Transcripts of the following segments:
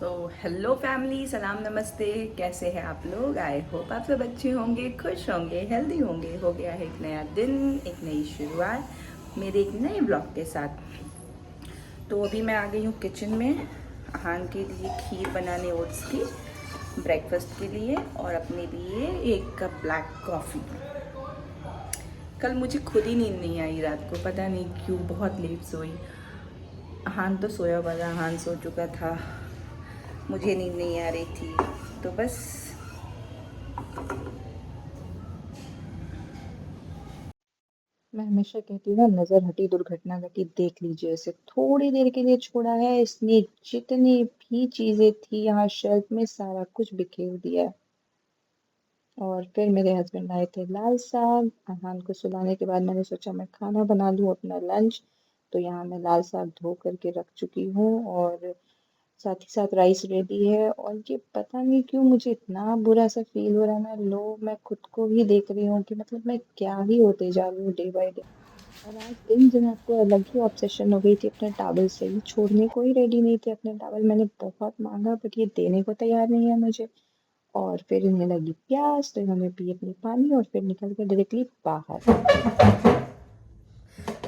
तो hello family, सलाम नमस्ते। कैसे हैं आप लोग? आई होप आप सब अच्छे होंगे, खुश होंगे, हेल्दी होंगे। हो गया है एक नया दिन, एक नई शुरुआत मेरे एक नए ब्लॉग के साथ। तो अभी मैं आ गई हूँ किचन में अहान के लिए खीर बनाने, ओट्स की, ब्रेकफास्ट के लिए, और अपने लिए एक कप ब्लैक कॉफ़ी। कल मुझे खुद ही नींद नहीं आई रात को, पता नहीं क्यों, बहुत लेट सोई। अहान तो सोया हुआ था, अहान सो चुका था, मुझे नींद नहीं आ रही थी, तो बस। मैं हमेशा कहती हूँ ना, नजर हटी दुर्घटना घटी, देख लीजिए इसे थोड़ी देर के लिए छोड़ा है इसने, जितनी भी चीजें थी यहाँ शेल्फ में सारा कुछ बिखेर दिया है। और फिर मेरे हस्बैंड आए थे लाल साग, अहान को सुलाने के बाद मैंने सोचा मैं खाना बना लूँ अपना लंच। तो यहाँ मैं लाल साग धो करके रख चुकी हूँ और साथ ही साथ राइस रेडी है। और ये पता नहीं क्यों मुझे इतना बुरा सा फील हो रहा है ना, लो मैं खुद को ही देख रही हूँ कि मतलब मैं क्या ही होते जा रही हूँ डे बाय डे। और आज दिन जो आपको अलग ही ऑब्सेशन हो गई थी अपने टॉवल से, ये छोड़ने को ही रेडी नहीं थे अपने टॉवल। मैंने बहुत मांगा बट ये देने को तैयार नहीं है मुझे। और फिर इन्हें लगी प्यास तो इन्होंने पी अपनी पानी और फिर निकल गए डायरेक्टली बाहर।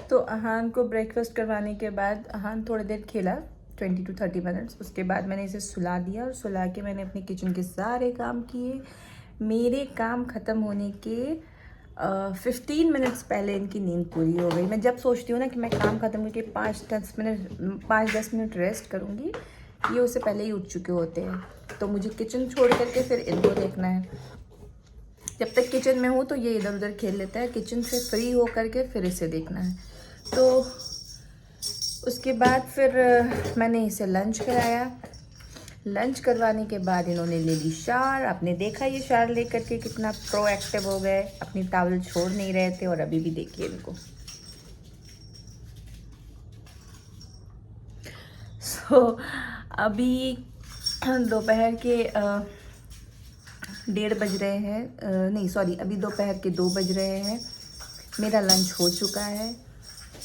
तो अहान को ब्रेकफास्ट करवाने के बाद अहान थोड़ी देर खेला, 20 to 30 मिनट्स। उसके बाद मैंने इसे सुला दिया और सुला के मैंने अपने किचन के सारे काम किए। मेरे काम ख़त्म होने के 15 मिनट्स पहले इनकी नींद पूरी हो गई। मैं जब सोचती हूँ ना कि मैं काम ख़त्म करके 5-10 मिनट रेस्ट करूँगी, ये उससे पहले ही उठ चुके होते हैं। तो मुझे किचन छोड़ करके फिर इनको देखना है। जब तक किचन में हूँ तो ये इधर उधर खेल लेता है, किचन से फ्री हो करके फिर इसे देखना है। तो उसके बाद फिर मैंने इसे लंच कराया। लंच करवाने के बाद इन्होंने ले ली शार। आपने देखा ये शार ले करके कितना प्रोएक्टिव हो गए, अपनी टॉवल छोड़ नहीं रहे थे। और अभी भी देखिए इनको। अभी दोपहर के 1:30 बज रहे हैं, नहीं सॉरी, अभी दोपहर के 2 बज रहे हैं। मेरा लंच हो चुका है।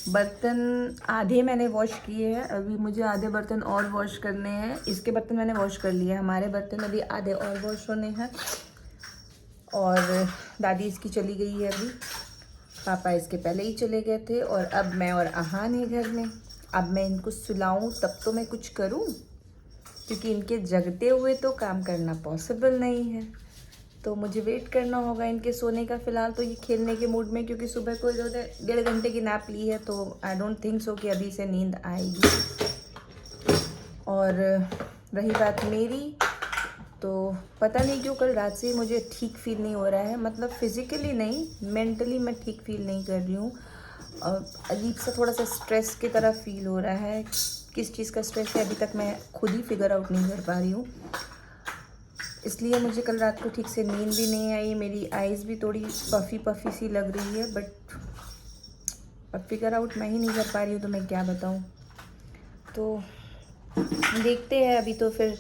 बर्तन आधे मैंने वॉश किए हैं, अभी मुझे आधे बर्तन और वॉश करने हैं। इसके बर्तन मैंने वॉश कर लिए, हमारे बर्तन अभी आधे और वॉश होने हैं। और दादी इसकी चली गई है अभी, पापा इसके पहले ही चले गए थे। और अब मैं और अहान है घर में। अब मैं इनको सुलाऊं तब तो मैं कुछ करूं, क्योंकि इनके जगते हुए तो काम करना पॉसिबल नहीं है। तो मुझे वेट करना होगा इनके सोने का। फ़िलहाल तो ये खेलने के मूड में, क्योंकि सुबह को इन्होंने 1.5 घंटे की नैप ली है, तो आई डोंट थिंक सो कि अभी से नींद आएगी। और रही बात मेरी, तो पता नहीं क्यों कल रात से मुझे ठीक फील नहीं हो रहा है। मतलब फिज़िकली नहीं, मेंटली मैं ठीक फील नहीं कर रही हूँ। अजीब सा थोड़ा सा स्ट्रेस की तरह फील हो रहा है। किस चीज़ का स्ट्रेस है अभी तक मैं खुद ही फिगर आउट नहीं कर पा रही हूँ। इसलिए मुझे कल रात को ठीक से नींद भी नहीं आई। मेरी आइज़ भी थोड़ी पफ़ी पफ़ी सी लग रही है, बट अब फिगर आउट मैं ही नहीं कर पा रही हूँ तो मैं क्या बताऊँ। तो देखते हैं अभी तो फिर।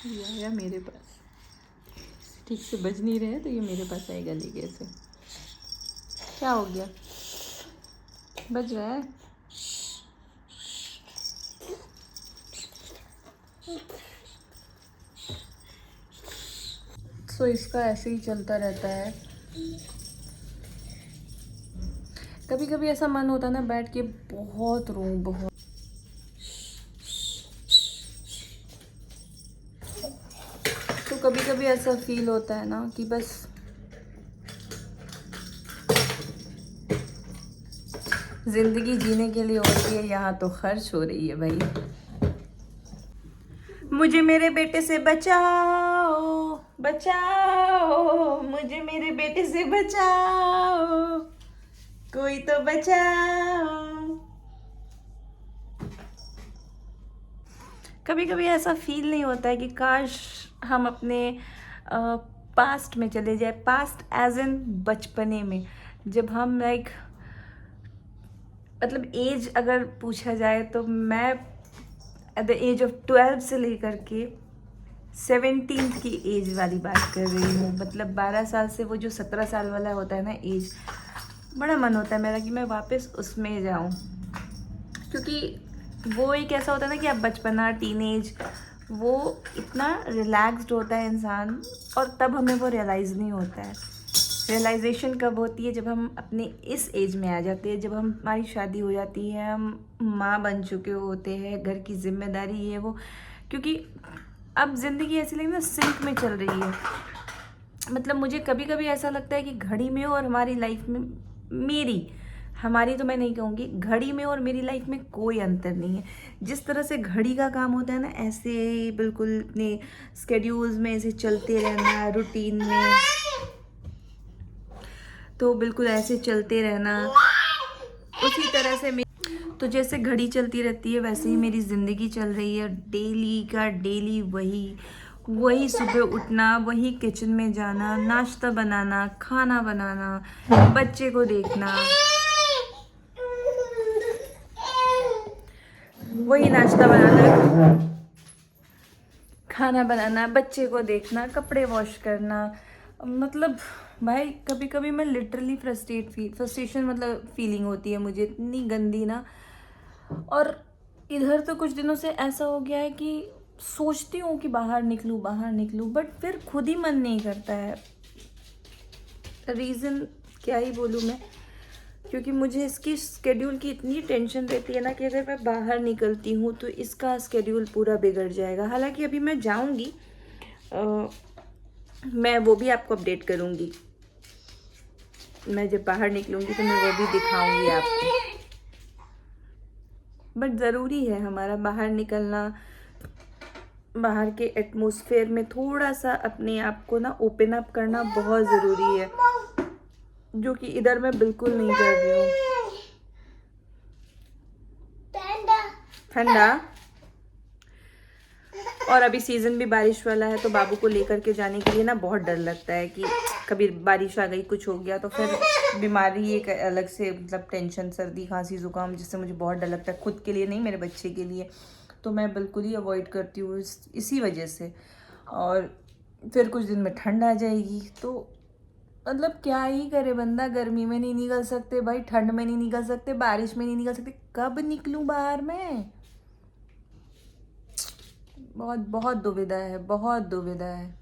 ये आया मेरे पास, ठीक से बज नहीं रहे, तो ये मेरे पास आएगा लेके ऐसे। क्या हो गया? बज रहा है। सो इसका ऐसे ही चलता रहता है। कभी कभी ऐसा मन होता है ना, बैठ के बहुत रो, बहुत। तो कभी कभी ऐसा फील होता है ना कि बस ज़िंदगी जीने के लिए होती है, यहाँ तो खर्च हो रही है भाई। मुझे मेरे बेटे से बचाओ, बचाओ, मुझे मेरे बेटे से बचाओ, कोई तो बचाओ। कभी कभी ऐसा फील नहीं होता है कि काश हम अपने पास्ट में चले जाए। पास्ट एज इन बचपने में, जब हम लाइक, मतलब एज अगर पूछा जाए तो मैं एट द एज ऑफ 12 से लेकर के 17th की एज वाली बात कर रही हूँ। मतलब 12 साल से वो जो 17 साल वाला होता है ना एज, बड़ा मन होता है मेरा कि मैं वापस उसमें जाऊँ, क्योंकि वो एक ऐसा होता है ना कि आप बचपना, टीनेज, वो इतना रिलैक्स्ड होता है इंसान, और तब हमें वो रियलाइज़ नहीं होता है। रियलाइजेशन कब होती है? जब हम अपने इस एज में आ जाते हैं, जब हमारी शादी हो जाती है, हम माँ बन चुके होते हैं, घर की जिम्मेदारी है वो, क्योंकि अब ज़िंदगी ऐसी लगी ना सिंक में चल रही है। मतलब मुझे कभी कभी ऐसा लगता है कि घड़ी में और हमारी लाइफ में, मेरी, हमारी तो मैं नहीं कहूँगी, घड़ी में और मेरी लाइफ में कोई अंतर नहीं है। जिस तरह से घड़ी का काम होता है ना, ऐसे बिल्कुल अपने स्केड्यूल्स में ऐसे चलते रहना, रूटीन में, तो बिल्कुल ऐसे चलते रहना, उसी तरह से तो जैसे घड़ी चलती रहती है वैसे ही मेरी ज़िंदगी चल रही है। डेली का डेली वही वही सुबह उठना, वही किचन में जाना, नाश्ता बनाना, खाना बनाना, बच्चे को देखना, वही नाश्ता बनाना, खाना बनाना, बच्चे को देखना, कपड़े वॉश करना। मतलब भाई कभी कभी मैं लिटरली फ्रस्ट्रेशन मतलब फीलिंग होती है मुझे, इतनी गंदी ना। और इधर तो कुछ दिनों से ऐसा हो गया है कि सोचती हूँ कि बाहर निकलूँ बाहर निकलूँ, बट फिर खुद ही मन नहीं करता है। रीज़न क्या ही बोलूँ मैं, क्योंकि मुझे इसकी स्केड्यूल की इतनी टेंशन रहती है ना कि अगर मैं बाहर निकलती हूँ तो इसका स्केड्यूल पूरा बिगड़ जाएगा। हालांकि अभी मैं जाऊँगी, मैं वो भी आपको अपडेट करूँगी। मैं जब बाहर निकलूँगी तो मैं वो भी दिखाऊँगी आपको। बट ज़रूरी है हमारा बाहर निकलना, बाहर के एटमॉस्फेयर में थोड़ा सा अपने आप को ना ओपन अप करना बहुत ज़रूरी है, जो कि इधर मैं बिल्कुल नहीं कर रही हूँ। ठंडा, और अभी सीज़न भी बारिश वाला है, तो बाबू को लेकर के जाने के लिए ना बहुत डर लगता है कि कभी बारिश आ गई, कुछ हो गया तो फिर बीमारी एक अलग से, मतलब टेंशन, सर्दी खांसी ज़ुकाम, जिससे मुझे बहुत डर लगता है, खुद के लिए नहीं, मेरे बच्चे के लिए। तो मैं बिल्कुल ही अवॉइड करती हूँ इसी वजह से। और फिर कुछ दिन में ठंड आ जाएगी, तो मतलब क्या ही करे बंदा। गर्मी में नहीं निकल सकते भाई, ठंड में नहीं निकल सकते, बारिश में नहीं निकल सकते, कब निकलूं बाहर में? बहुत बहुत दुविधा है, बहुत दुविधा है।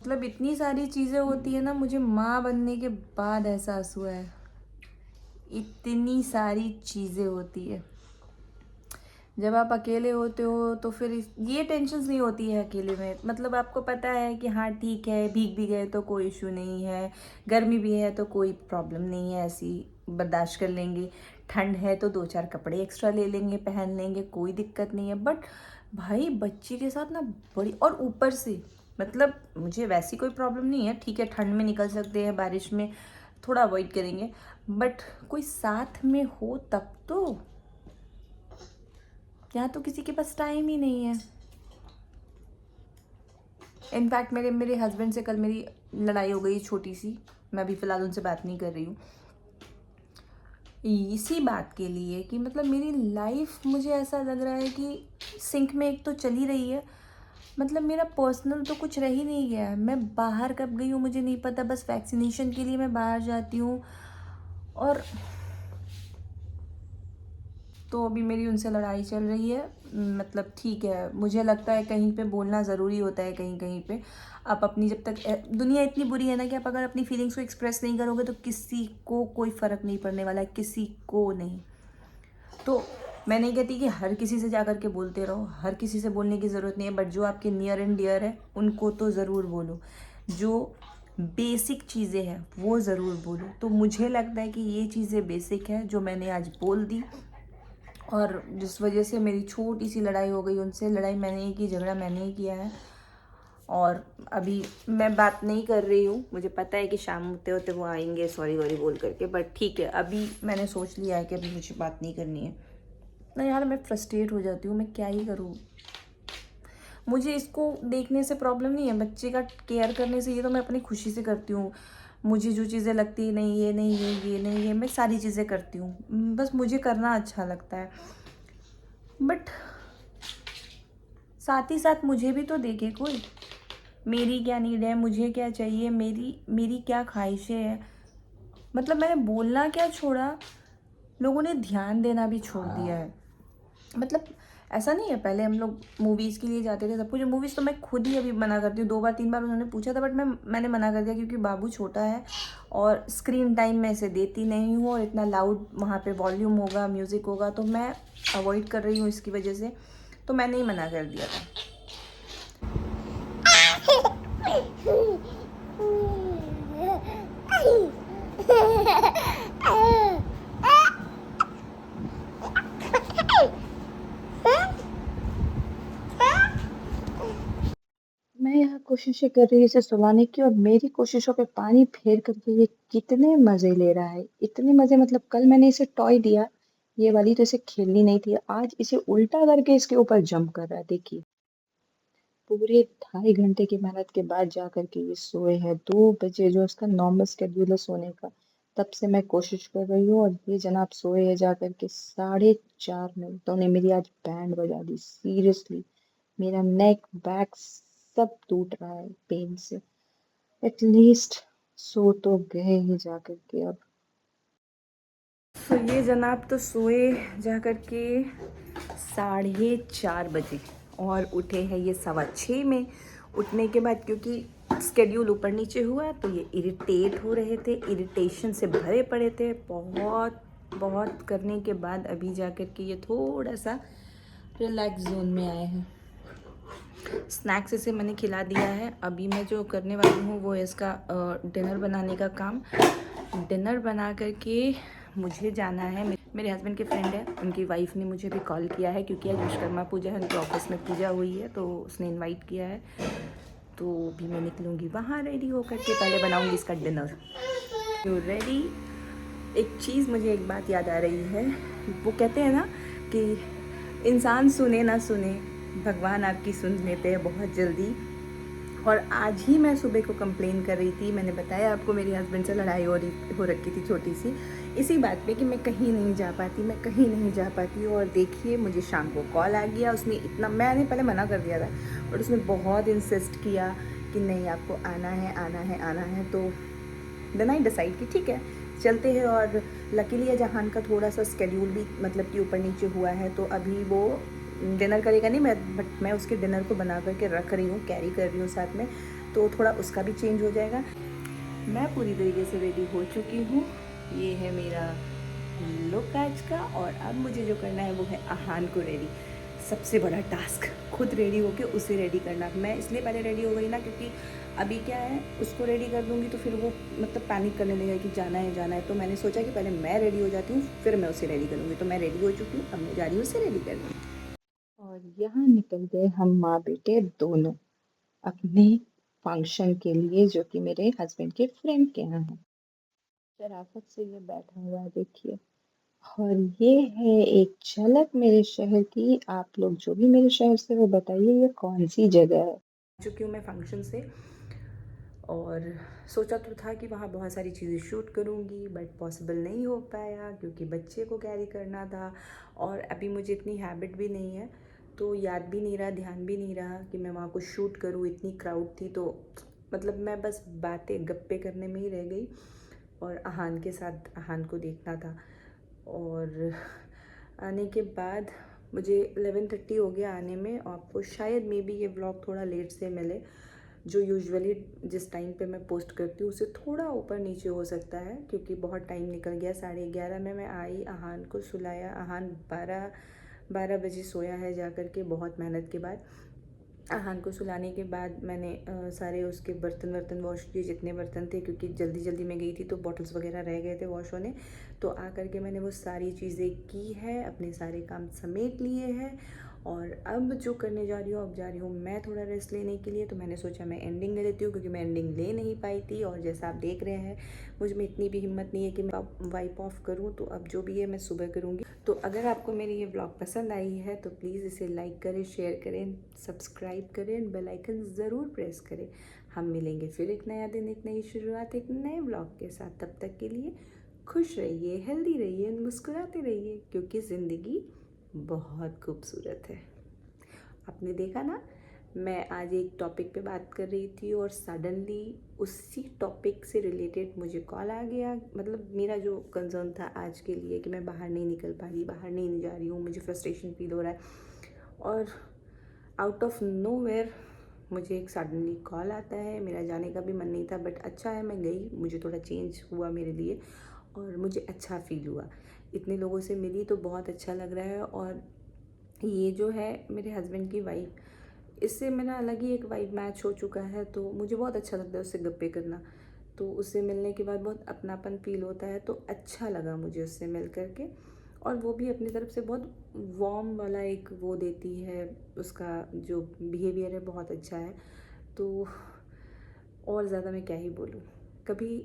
मतलब इतनी सारी चीज़ें होती है ना, मुझे माँ बनने के बाद एहसास हुआ है, इतनी सारी चीज़ें होती है। जब आप अकेले होते हो तो फिर ये टेंशन नहीं होती है अकेले में। मतलब आपको पता है कि हाँ ठीक है, भीग भी गए तो कोई इशू नहीं है, गर्मी भी है तो कोई प्रॉब्लम नहीं है, ऐसी बर्दाश्त कर लेंगे, ठंड है तो 2-4 कपड़े एक्स्ट्रा ले लेंगे, पहन लेंगे, कोई दिक्कत नहीं है। बट भाई बच्चे के साथ ना बड़ी, और ऊपर से मतलब मुझे वैसी कोई प्रॉब्लम नहीं है, ठीक है ठंड में निकल सकते हैं, बारिश में थोड़ा अवॉइड करेंगे, बट कोई साथ में हो तब तो। यहाँ तो किसी के पास टाइम ही नहीं है। इनफैक्ट मेरे मेरे हस्बैंड से कल मेरी लड़ाई हो गई छोटी सी, मैं अभी फ़िलहाल उनसे बात नहीं कर रही हूँ, इसी बात के लिए कि मतलब मेरी लाइफ, मुझे ऐसा लग रहा है कि सिंक में एक तो चली रही है, मतलब मेरा पर्सनल तो कुछ रह ही नहीं गया है। मैं बाहर कब गई हूँ मुझे नहीं पता, बस वैक्सीनेशन के लिए मैं बाहर जाती हूँ। और तो अभी मेरी उनसे लड़ाई चल रही है। मतलब ठीक है, मुझे लगता है कहीं पे बोलना ज़रूरी होता है, कहीं कहीं पे आप अपनी, जब तक दुनिया इतनी बुरी है ना कि आप अगर अपनी फीलिंग्स को एक्सप्रेस नहीं करोगे तो किसी को कोई फ़र्क नहीं पड़ने वाला है, किसी को नहीं। तो मैं नहीं कहती कि हर किसी से जा कर के बोलते रहो, हर किसी से बोलने की ज़रूरत नहीं है, बट जो आपके नियर एंड डियर है उनको तो ज़रूर बोलो, जो बेसिक चीज़ें हैं वो ज़रूर बोलो। तो मुझे लगता है कि ये चीज़ें बेसिक है जो मैंने आज बोल दी, और जिस वजह से मेरी छोटी सी लड़ाई हो गई उनसे। लड़ाई मैंने ही की, झगड़ा मैंने ही किया है, और अभी मैं बात नहीं कर रही हूँ। मुझे पता है कि शाम होते होते वो आएंगे सॉरी वॉरी बोल करके, बट ठीक है अभी मैंने सोच लिया है कि अभी मुझे बात नहीं करनी है ना। यार मैं फ्रस्ट्रेट हो जाती हूँ, मैं क्या ही करूँ। मुझे इसको देखने से प्रॉब्लम नहीं है, बच्चे का केयर करने से, ये तो मैं अपनी खुशी से करती हूँ। मुझे जो चीज़ें लगती नहीं, ये नहीं, ये नहीं, ये मैं सारी चीज़ें करती हूँ, बस मुझे करना अच्छा लगता है। बट साथ ही साथ मुझे भी तो देखे कोई, मेरी क्या नीड है, मुझे क्या चाहिए, मेरी क्या ख्वाहिशें हैं। मतलब मैंने बोलना क्या छोड़ा, लोगों ने ध्यान देना भी छोड़ दिया है। मतलब ऐसा नहीं है, पहले हम लोग मूवीज़ के लिए जाते थे सब कुछ। मूवीज़ तो मैं खुद ही अभी मना करती हूँ, 2 बार 3 बार उन्होंने पूछा था, बट मैंने मना कर दिया क्योंकि बाबू छोटा है और स्क्रीन टाइम मैं इसे देती नहीं हूँ, और इतना लाउड वहाँ पे वॉल्यूम होगा, म्यूज़िक होगा, तो मैं अवॉइड कर रही हूँ इसकी वजह से। तो मैंने ही मना कर दिया था। मैं यहाँ कोशिशें कर रही इसे सुलाने की, और मेरी कोशिशों पे पानी फेर करके ये कितने मजे ले रहा है, इतने मजे। मतलब कल मैंने इसे टॉय दिया, ये वाली तो इसे खेलनी नहीं थी, आज इसे उल्टा करके इसके ऊपर जंप कर रहा है। देखिए, पूरे 2.5 घंटे की मेहनत के बाद जा करके ये सोए हैं 2 बजे, जो उसका नॉर्मल शेड्यूल है सोने का। तब से मैं कोशिश कर रही हूँ, और ये जनाब सोए हैं जा करके 4:30 में। तो उन्हें मेरी आज बैंड बजा दी सीरियसली। मेरा नेक बैक सब टूट रहा है पेन से। एटलीस्ट सो तो गए ही जा करके अब। तो ये जनाब तो सोए जा कर के 4:30 बजे, और उठे हैं ये 6:15 में। उठने के बाद क्योंकि स्केड्यूल ऊपर नीचे हुआ तो ये इरिटेट हो रहे थे, इरिटेशन से भरे पड़े थे। बहुत बहुत करने के बाद अभी जा कर के ये थोड़ा सा रिलैक्स जोन में आए हैं। स्नैक्स इसे मैंने खिला दिया है। अभी मैं जो करने वाली हूँ वो है इसका डिनर बनाने का काम। डिनर बना करके मुझे जाना है, मेरे हस्बैंड के फ्रेंड है, उनकी वाइफ ने मुझे भी कॉल किया है क्योंकि आज विश्वकर्मा पूजा है, उनके ऑफिस में पूजा हुई है तो उसने इनवाइट किया है। तो अभी मैं निकलूँगी वहाँ रेडी होकर के, पहले बनाऊँगी इसका डिनर। You ready. एक चीज़, मुझे एक बात याद आ रही है। वो कहते हैं ना कि इंसान सुने ना सुने, भगवान आपकी सुन लेते हैं बहुत जल्दी। और आज ही मैं सुबह को कंप्लेन कर रही थी, मैंने बताया आपको मेरे हस्बैंड से लड़ाई हो रखी थी छोटी सी, इसी बात पे कि मैं कहीं नहीं जा पाती, मैं कहीं नहीं जा पाती। और देखिए मुझे शाम को कॉल आ गया, उसने इतना, मैंने पहले मना कर दिया था और उसने बहुत इंसिस्ट किया कि नहीं आपको आना है आना है आना है। तो देन आई डिसाइड कि ठीक है चलते हैं। और लकीली जहान का थोड़ा सा स्केड्यूल भी मतलब कि ऊपर नीचे हुआ है, तो अभी वो डिनर करेगा नहीं, बट मैं उसके डिनर को बना करके रख रही हूँ, कैरी कर रही हूँ साथ में, तो थोड़ा उसका भी चेंज हो जाएगा। मैं पूरी तरीके से रेडी हो चुकी हूँ। ये है मेरा लुक आज का, और अब मुझे जो करना है वो है आहान को रेडी। सबसे बड़ा टास्क, खुद रेडी होके उसे रेडी करना। मैं इसलिए पहले रेडी हो गई ना क्योंकि अभी क्या है, उसको रेडी कर दूँगी तो फिर वो मतलब पैनिक करने लगेगा कि जाना है जाना है। तो मैंने सोचा कि पहले मैं रेडी हो जाती हूँ फिर मैं उसे रेडी करूँगी। तो मैं रेडी हो चुकी हूँ, अब मैं जा रही हूँ उसे रेडी करने। और यहाँ निकल गए हम माँ बेटे दोनों अपने फंक्शन के लिए, जो कि मेरे हस्बैंड के फ्रेंड के यहाँ है। शराफत से ये बैठा हुआ है देखिए। और ये है एक झलक मेरे शहर की। आप लोग जो भी मेरे शहर से, वो बताइए ये कौन सी जगह है। चुकी हूँ मैं फंक्शन से, और सोचा तो था कि वहाँ बहुत सारी चीज़ें शूट करूँगी, बट पॉसिबल नहीं हो पाया क्योंकि बच्चे को कैरी करना था। और अभी मुझे इतनी हैबिट भी नहीं है, तो याद भी नहीं रहा, ध्यान भी नहीं रहा कि मैं वहाँ कुछ शूट करूँ। इतनी क्राउड थी तो मतलब मैं बस बातें गप्पे करने में ही रह गई, और आहान के साथ आहान को देखना था। और आने के बाद मुझे 11:30 हो गया आने में। आपको शायद मे बी ये व्लॉग थोड़ा लेट से मिले, जो यूजुअली जिस टाइम पे मैं पोस्ट करती हूँ उससे थोड़ा ऊपर नीचे हो सकता है क्योंकि बहुत टाइम निकल गया। 11:30 में मैं आई, आहान को सुलाया। आहान 12 बजे सोया है जा कर के, बहुत मेहनत के बाद। आहान को सुलाने के बाद मैंने सारे उसके बर्तन वर्तन वॉश किए, जितने बर्तन थे, क्योंकि जल्दी जल्दी में गई थी तो बॉटल्स वगैरह रह गए थे वॉश होने। तो आ करके मैंने वो सारी चीज़ें की है, अपने सारे काम समेट लिए हैं। और अब जो करने जा रही हूँ, अब जा रही हूँ मैं थोड़ा रेस्ट लेने के लिए। तो मैंने सोचा मैं एंडिंग ले लेती हूँ क्योंकि मैं एंडिंग ले नहीं पाई थी, और जैसा आप देख रहे हैं मुझ में इतनी भी हिम्मत नहीं है कि मैं अब वाइप ऑफ करूँ। तो अब जो भी है मैं सुबह करूँगी। तो अगर आपको मेरी ये व्लॉग पसंद आई है तो प्लीज़ इसे लाइक करें, शेयर करें, सब्सक्राइब करें, बेल आइकन ज़रूर प्रेस करें। हम मिलेंगे फिर एक नया दिन, एक नई शुरुआत, एक नए व्लॉग के साथ। तब तक के लिए खुश रहिए, हेल्दी रहिए, मुस्कुराते रहिए, क्योंकि ज़िंदगी बहुत खूबसूरत है। आपने देखा ना, मैं आज एक टॉपिक पे बात कर रही थी और सडनली उसी टॉपिक से रिलेटेड मुझे कॉल आ गया। मतलब मेरा जो कंसर्न था आज के लिए कि मैं बाहर नहीं निकल पा रही, बाहर नहीं जा रही हूँ, मुझे फ्रस्ट्रेशन फील हो रहा है, और आउट ऑफ नोवेयर मुझे एक सडनली कॉल आता है। मेरा जाने का भी मन नहीं था, बट अच्छा है मैं गई, मुझे थोड़ा चेंज हुआ मेरे लिए और मुझे अच्छा फील हुआ। इतने लोगों से मिली तो बहुत अच्छा लग रहा है। और ये जो है मेरे हस्बैंड की वाइफ, इससे मेरा अलग ही एक वाइब मैच हो चुका है, तो मुझे बहुत अच्छा लगता है उससे गप्पे करना। तो उससे मिलने के बाद बहुत अपनापन फील होता है, तो अच्छा लगा मुझे उससे मिल कर के। और वो भी अपनी तरफ से बहुत वार्म वाला एक वो देती है, उसका जो बिहेवियर है बहुत अच्छा है। तो और ज़्यादा मैं क्या ही बोलूँ, कभी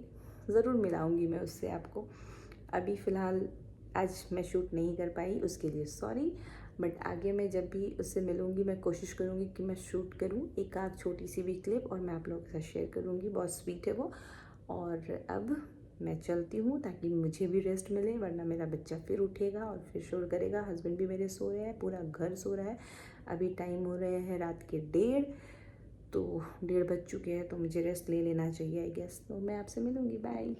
ज़रूर मिलाऊंगी मैं उससे आपको। अभी फ़िलहाल आज मैं शूट नहीं कर पाई, उसके लिए सॉरी, बट आगे मैं जब भी उससे मिलूंगी मैं कोशिश करूंगी कि मैं शूट करूं एक आध छोटी सी भी क्लिप और मैं आप लोगों के साथ शेयर करूंगी। बहुत स्वीट है वो। और अब मैं चलती हूँ ताकि मुझे भी रेस्ट मिले, वरना मेरा बच्चा फिर उठेगा और फिर शोर करेगा। हस्बैंड भी मेरे सो रहे हैं, पूरा घर सो रहा है। अभी टाइम हो रहे हैं रात के 1:30, तो 1:30 बज चुके हैं, तो मुझे रेस्ट ले लेना चाहिए आई गेस। तो मैं आपसे मिलूँगी, बाय।